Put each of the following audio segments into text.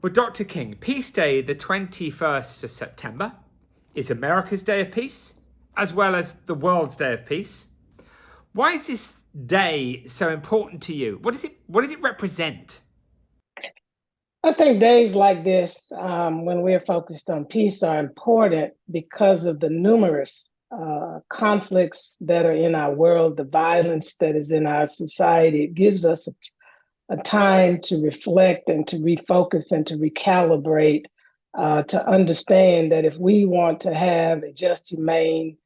Well, Dr. King, Peace Day, the 21st of September, is America's Day of Peace, as well as the world's Day of Peace. Why is this day so important to you? What does it represent? I think days like this, when we're focused on peace, are important because of the numerous conflicts that are in our world, the violence that is in our society. It gives us a time to reflect and to refocus and to recalibrate, to understand that if we want to have a just, humane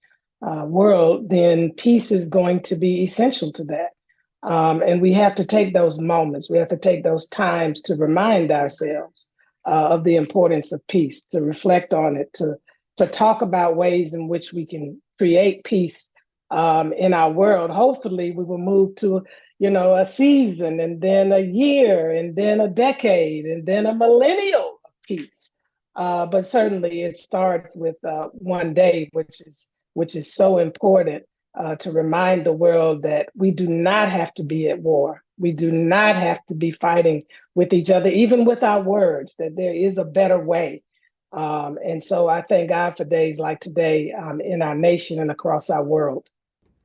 world, then peace is going to be essential to that. And we have to take those moments, we have to take those times to remind ourselves of the importance of peace, to reflect on it, to talk about ways in which we can create peace in our world. Hopefully, we will move to, a season, and then a year, and then a decade, and then a millennial of peace. But certainly, it starts with one day, which is so important to remind the world that we do not have to be at war. We do not have to be fighting with each other, even with our words, that there is a better way. And so I thank God for days like today in our nation and across our world.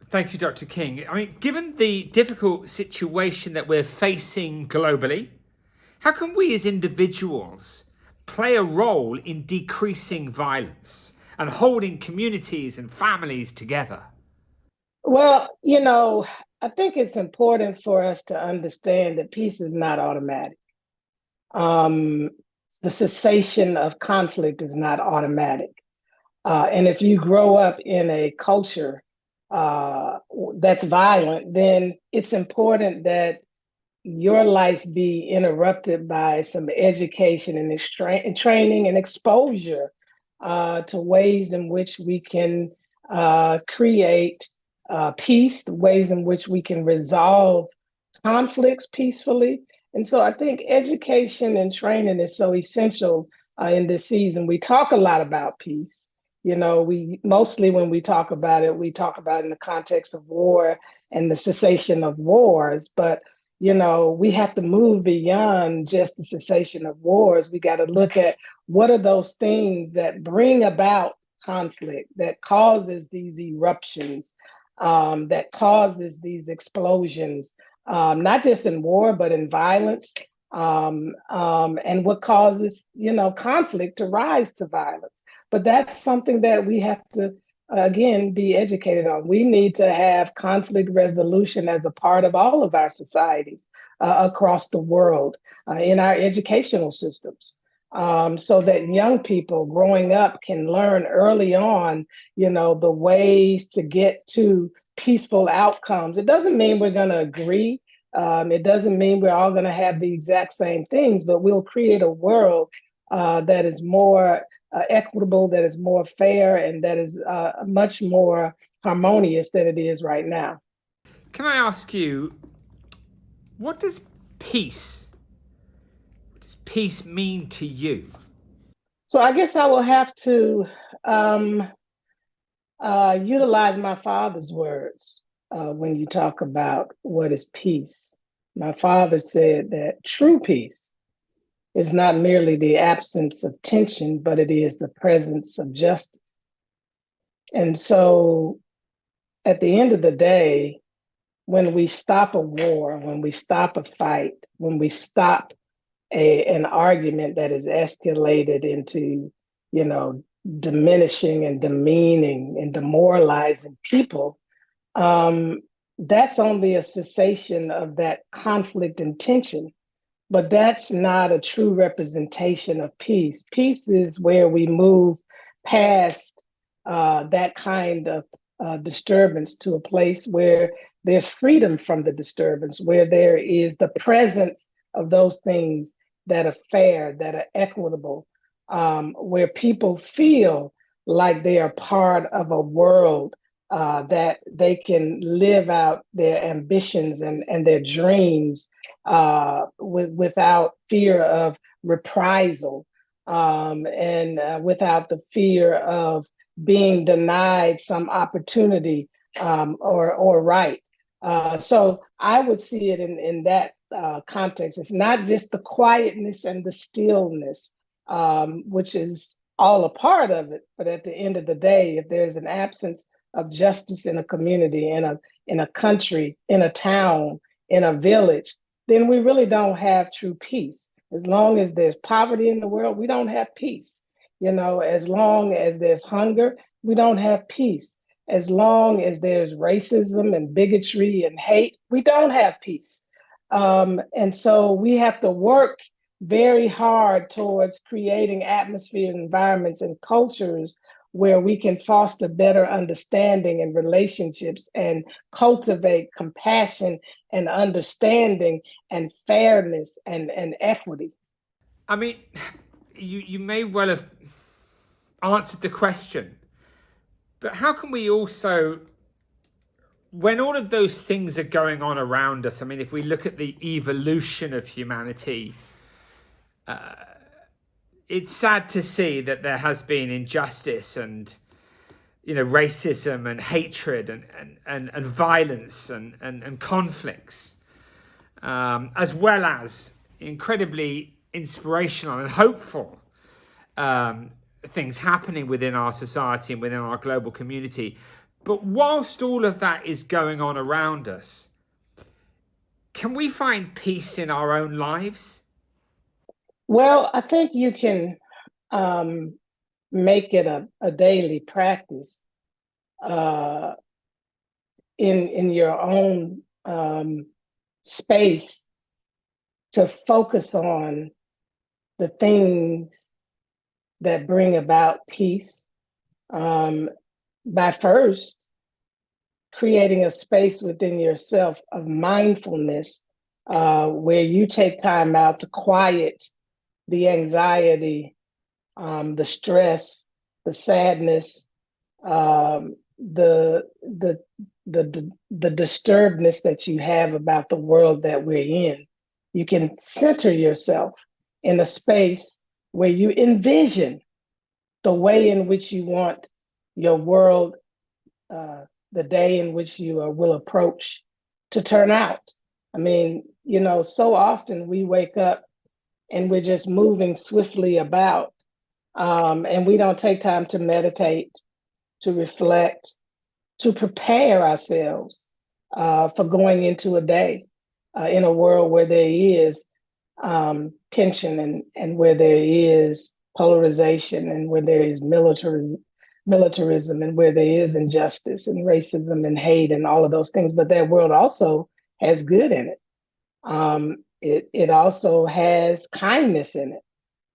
Thank you, Dr. King. I mean, given the difficult situation that we're facing globally, how can we as individuals play a role in decreasing violence and holding communities and families together? Well, I think it's important for us to understand that peace is not automatic. Um, the cessation of conflict is not automatic. And if you grow up in a culture that's violent, then it's important that your life be interrupted by some education and training and exposure to ways in which we can create peace, the ways in which we can resolve conflicts peacefully. And so I think education and training is so essential in this season. We talk a lot about peace. We mostly, when we talk about it, we talk about it in the context of war and the cessation of wars. But we have to move beyond just the cessation of wars. We got to look at what are those things that bring about conflict, that causes these eruptions, that causes these explosions, not just in war, but in violence, and what causes, conflict to rise to violence. But that's something that we have to, again, be educated on. We need to have conflict resolution as a part of all of our societies across the world, in our educational systems, so that young people growing up can learn early on, the ways to get to peaceful outcomes. It doesn't mean we're going to agree. It doesn't mean we're all going to have the exact same things, but we'll create a world that is more equitable, that is more fair, and that is much more harmonious than it is right now. Can I ask you, what does peace, what does peace mean to you? So I guess I will have to um, utilize my father's words when you talk about what is peace. My father said that true peace is not merely the absence of tension, but it is the presence of justice. And so at the end of the day, when we stop a war, when we stop a fight, when we stop an argument that is escalated into, you know, diminishing and demeaning and demoralizing people, um, that's only a cessation of that conflict and tension. But that's not a true representation of peace. Peace is where we move past that kind of disturbance to a place where there's freedom from the disturbance, where there is the presence of those things that are fair, that are equitable, where people feel like they are part of a world that they can live out their ambitions and their dreams without fear of reprisal, and without the fear of being denied some opportunity or right. So I would see it in that context. It's not just the quietness and the stillness, which is all a part of it. But at the end of the day, if there's an absence of justice in a community, in a country, in a town, in a village, then we really don't have true peace. As long as there's poverty in the world, we don't have peace. As long as there's hunger, we don't have peace. As long as there's racism and bigotry and hate, we don't have peace. And so we have to work very hard towards creating atmosphere, environments, and cultures where we can foster better understanding and relationships and cultivate compassion and understanding and fairness and equity. I mean, you may well have answered the question, but how can we also, when all of those things are going on around us, I mean, if we look at the evolution of humanity, it's sad to see that there has been injustice and racism and hatred and violence and conflicts, as well as incredibly inspirational and hopeful things happening within our society and within our global community. But whilst all of that is going on around us, can we find peace in our own lives? Well, I think you can make it a daily practice uh, in your own space to focus on the things that bring about peace, by first creating a space within yourself of mindfulness, where you take time out to quiet the anxiety, the stress, the sadness, the disturbedness that you have about the world that we're in. You can center yourself in a space where you envision the way in which you want your world, the day in which you will approach, to turn out. I mean, so often we wake up and we're just moving swiftly about, and we don't take time to meditate, to reflect, to prepare ourselves for going into a day in a world where there is tension and where there is polarization and where there is militarism and where there is injustice and racism and hate and all of those things. But that world also has good in it. It also has kindness in it.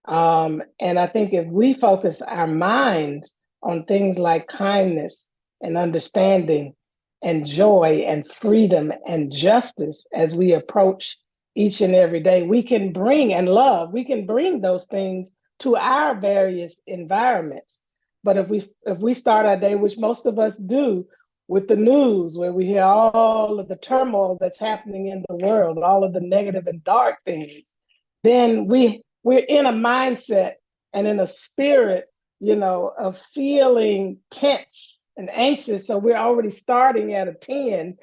And I think if we focus our minds on things like kindness and understanding and joy and freedom and justice as we approach each and every day, we can bring we can bring those things to our various environments. But if we start our day, which most of us do, with the news, where we hear all of the turmoil that's happening in the world, all of the negative and dark things, then we're in a mindset and in a spirit, of feeling tense and anxious. So we're already starting at a 10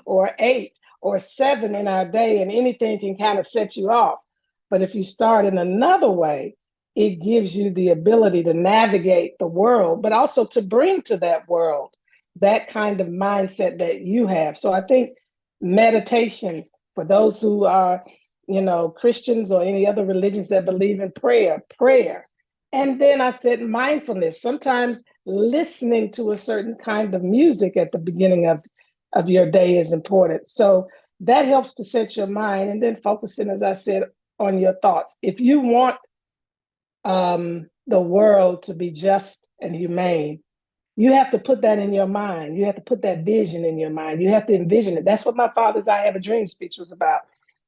or 8 or 7 in our day, and anything can kind of set you off. But if you start in another way, it gives you the ability to navigate the world, but also to bring to that world that kind of mindset that you have. So I think meditation, for those who are, Christians or any other religions that believe in prayer. And then I said mindfulness, sometimes listening to a certain kind of music at the beginning of your day is important. So that helps to set your mind, and then focusing, as I said, on your thoughts. If you want the world to be just and humane, you have to put that in your mind. You have to put that vision in your mind. You have to envision it. That's what my father's I Have a Dream speech was about.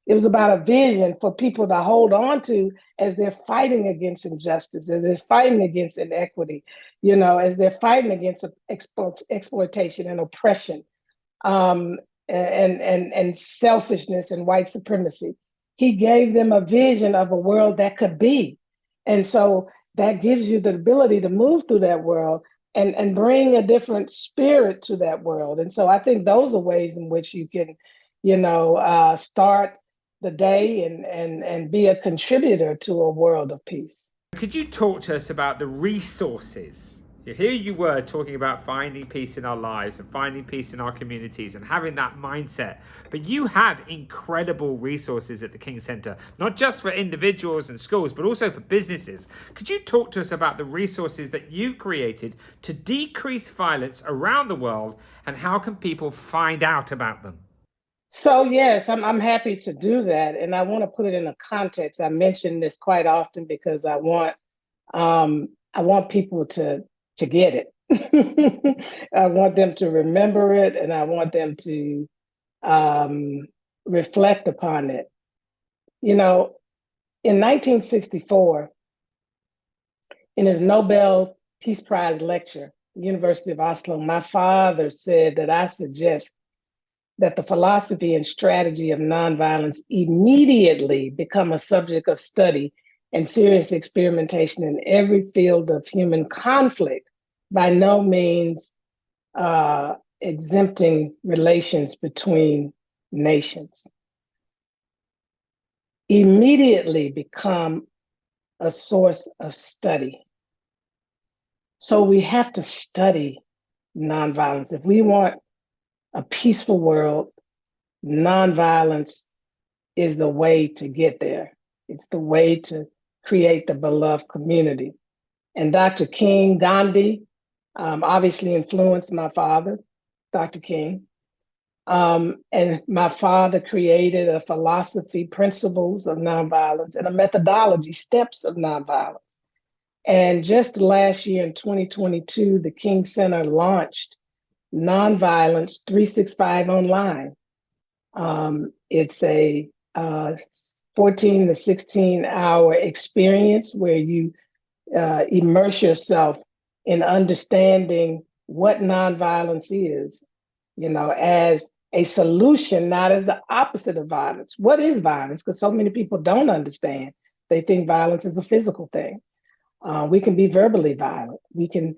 It was about a vision for people to hold on to as they're fighting against injustice, as they're fighting against inequity, as they're fighting against exploitation and oppression, and selfishness and white supremacy. He gave them a vision of a world that could be. And so that gives you the ability to move through that world and bring a different spirit to that world. And so I think those are ways in which you can, start the day and be a contributor to a world of peace. Could you talk to us about the resources? Here you were talking about finding peace in our lives and finding peace in our communities and having that mindset. But you have incredible resources at the King Center, not just for individuals and schools, but also for businesses. Could you talk to us about the resources that you've created to decrease violence around the world, and how can people find out about them? So yes, I'm happy to do that, and I want to put it in a context. I mention this quite often because I want people to get it. I want them to remember it, and I want them to reflect upon it. You know, in 1964, in his Nobel Peace Prize lecture, the University of Oslo, my father said that I suggest that the philosophy and strategy of nonviolence immediately become a subject of study and serious experimentation in every field of human conflict, by no means exempting relations between nations. Immediately become a source of study. So we have to study nonviolence. If we want a peaceful world, nonviolence is the way to get there. It's the way to create the beloved community. And Dr. King, Gandhi, obviously influenced my father, Dr. King. And my father created a philosophy, principles of nonviolence, and a methodology, steps of nonviolence. And just last year in 2022, the King Center launched Nonviolence 365 online. It's a 14 to 16 hour experience where you immerse yourself in understanding what nonviolence is, as a solution, not as the opposite of violence. What is violence? Because so many people don't understand. They think violence is a physical thing. We can be verbally violent. We can,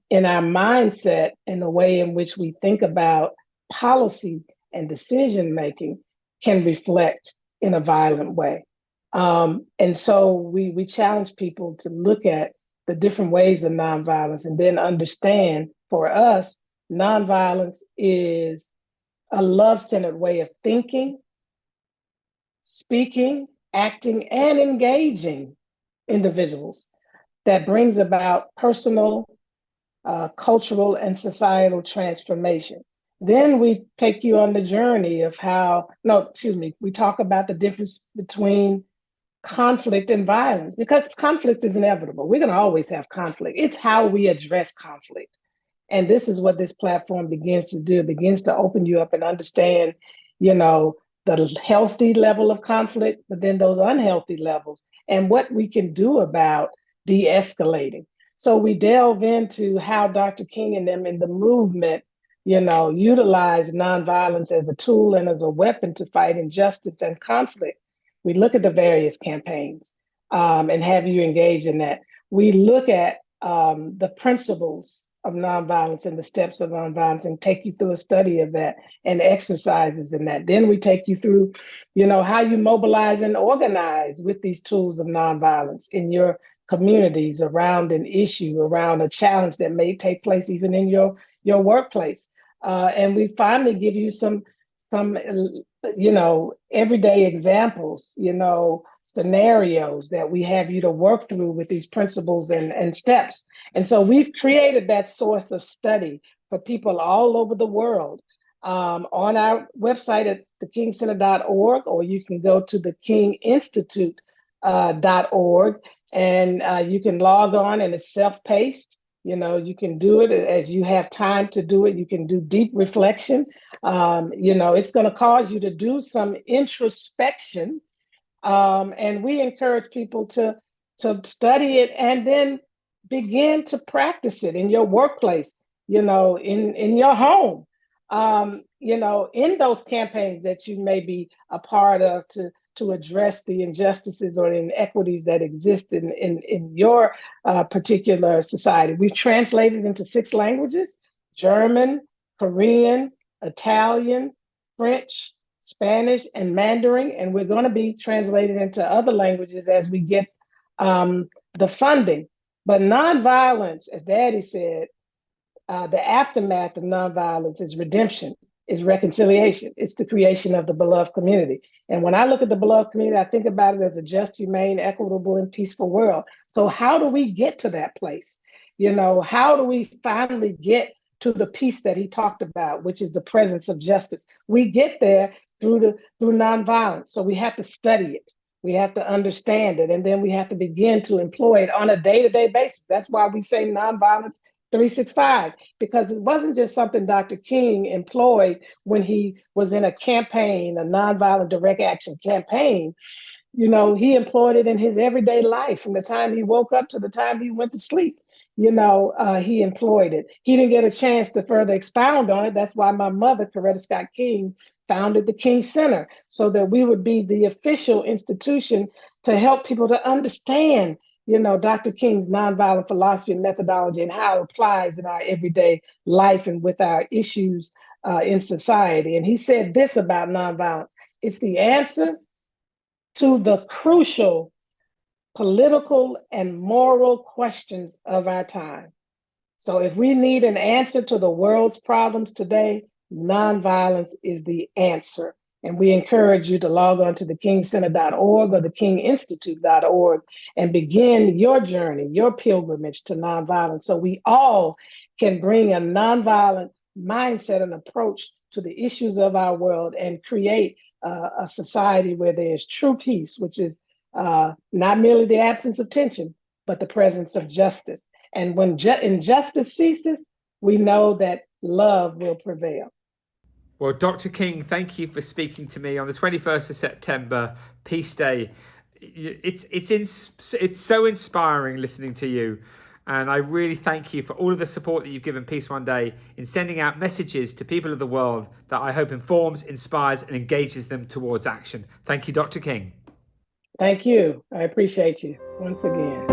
in our mindset, in the way in which we think about policy and decision making, can reflect in a violent way. And so we challenge people to look at the different ways of nonviolence and then understand, for us, nonviolence is a love-centered way of thinking, speaking, acting, and engaging individuals that brings about personal, cultural, and societal transformation. Then we take you on the journey of we talk about the difference between conflict and violence, because conflict is inevitable. We're going to always have conflict. It's how we address conflict. And this is what this platform begins to do. It begins to open you up and understand, the healthy level of conflict, but then those unhealthy levels and what we can do about de-escalating. So we delve into how Dr. King and them in the movement, utilize nonviolence as a tool and as a weapon to fight injustice and conflict. We look at the various campaigns and have you engage in that. We look at the principles of nonviolence and the steps of nonviolence and take you through a study of that and exercises in that. Then we take you through, how you mobilize and organize with these tools of nonviolence in your communities around an issue, around a challenge that may take place even in your workplace. And we finally give you some everyday examples, scenarios that we have you to work through with these principles and steps. And so we've created that source of study for people all over the world on our website at thekingcenter.org, or you can go to thekinginstitute.org and you can log on, and it's self-paced. You can do it as you have time to do it. You can do deep reflection. It's going to cause you to do some introspection. And we encourage people to study it and then begin to practice it in your workplace, in your home, in those campaigns that you may be a part of to address the injustices or inequities that exist in your particular society. We've translated into 6 languages: German, Korean, Italian, French, Spanish, and Mandarin, and we're going to be translated into other languages as we get the funding. But nonviolence, as Daddy said, the aftermath of nonviolence is redemption, is reconciliation. It's the creation of the beloved community. And when I look at the beloved community, I think about it as a just, humane, equitable, and peaceful world. So how do we get to that place? How do we finally get to the peace that he talked about, which is the presence of justice? We get there through nonviolence. So we have to study it. We have to understand it. And then we have to begin to employ it on a day-to-day basis. That's why we say nonviolence 365, because it wasn't just something Dr. King employed when he was in a campaign, a nonviolent direct action campaign. He employed it in his everyday life from the time he woke up to the time he went to sleep. He employed it. He didn't get a chance to further expound on it. That's why my mother, Coretta Scott King, founded the King Center, so that we would be the official institution to help people to understand Dr. King's nonviolent philosophy and methodology and how it applies in our everyday life and with our issues in society. And he said this about nonviolence: it's the answer to the crucial political and moral questions of our time. So if we need an answer to the world's problems today, nonviolence is the answer. And we encourage you to log on to thekingcenter.org or thekinginstitute.org and begin your journey, your pilgrimage to nonviolence, so we all can bring a nonviolent mindset and approach to the issues of our world and create a society where there is true peace, which is not merely the absence of tension, but the presence of justice. And when injustice ceases, we know that love will prevail. Well, Dr. King, thank you for speaking to me on the 21st of September, Peace Day. It's so inspiring listening to you. And I really thank you for all of the support that you've given Peace One Day in sending out messages to people of the world that I hope informs, inspires, and engages them towards action. Thank you, Dr. King. Thank you. I appreciate you once again.